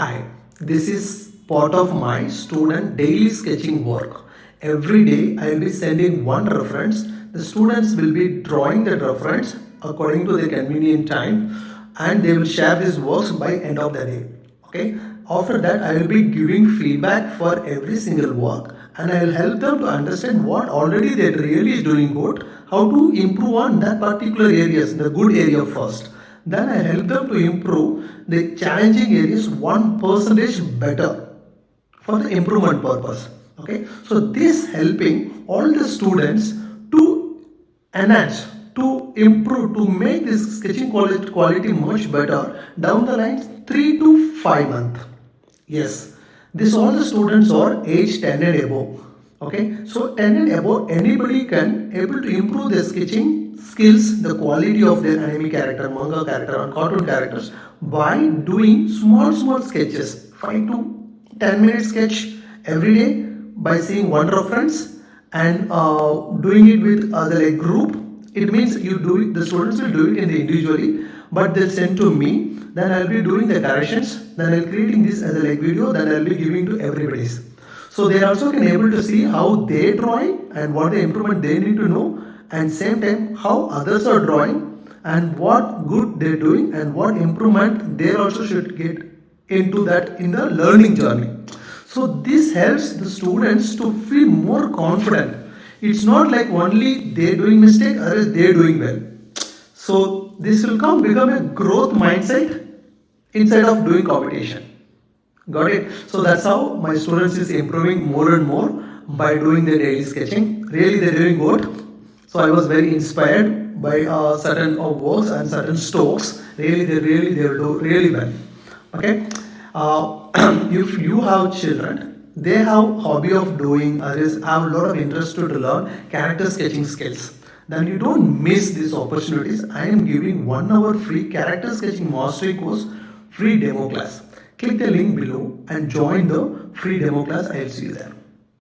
Hi, this is part of my student daily sketching work. Every day I will be sending one reference. The students will be drawing that reference according to their convenient time and they will share these works by end of the day. Okay. After that I will be giving feedback for every single work and I will help them to understand what already they really is doing good, how to improve on that particular areas, the good area first. Then I help them to improve the challenging areas 1% better for the improvement purpose. Okay, so this helping all the students to enhance, to improve, to make this sketching quality much better down the line 3 to 5 months. Yes, this all the students are age 10 and above. Okay, so 10 and above, anybody can able to improve their sketching skills, the quality of their anime character, manga character, and cartoon characters by doing small sketches, 5 to 10 minute sketch every day by seeing one reference and doing it with other like group. It means you do it, the students will do it in the individually, but they'll send to me. Then I'll be doing the corrections. Then I'll creating this as a like video. Then I'll be giving to everybody's. So they also can able to see how they drawing and what the improvement they need to know, and same time how others are drawing and what good they're doing and what improvement they also should get into that in the learning journey. So this helps the students to feel more confident. It's not like only they're doing mistake or else they're doing well. So this will become a growth mindset instead of doing competition. Got it? So that's how my students is improving more and more by doing their daily sketching. Really they're doing good. So I was very inspired by certain works and certain strokes. They will do really well. Okay. If you have children, they have hobby of doing others have a lot of interest to learn character sketching skills. Then you don't miss these opportunities. I am giving 1 hour free character sketching mastery course, free demo class. Click the link below and join the free demo class. I'll see you there.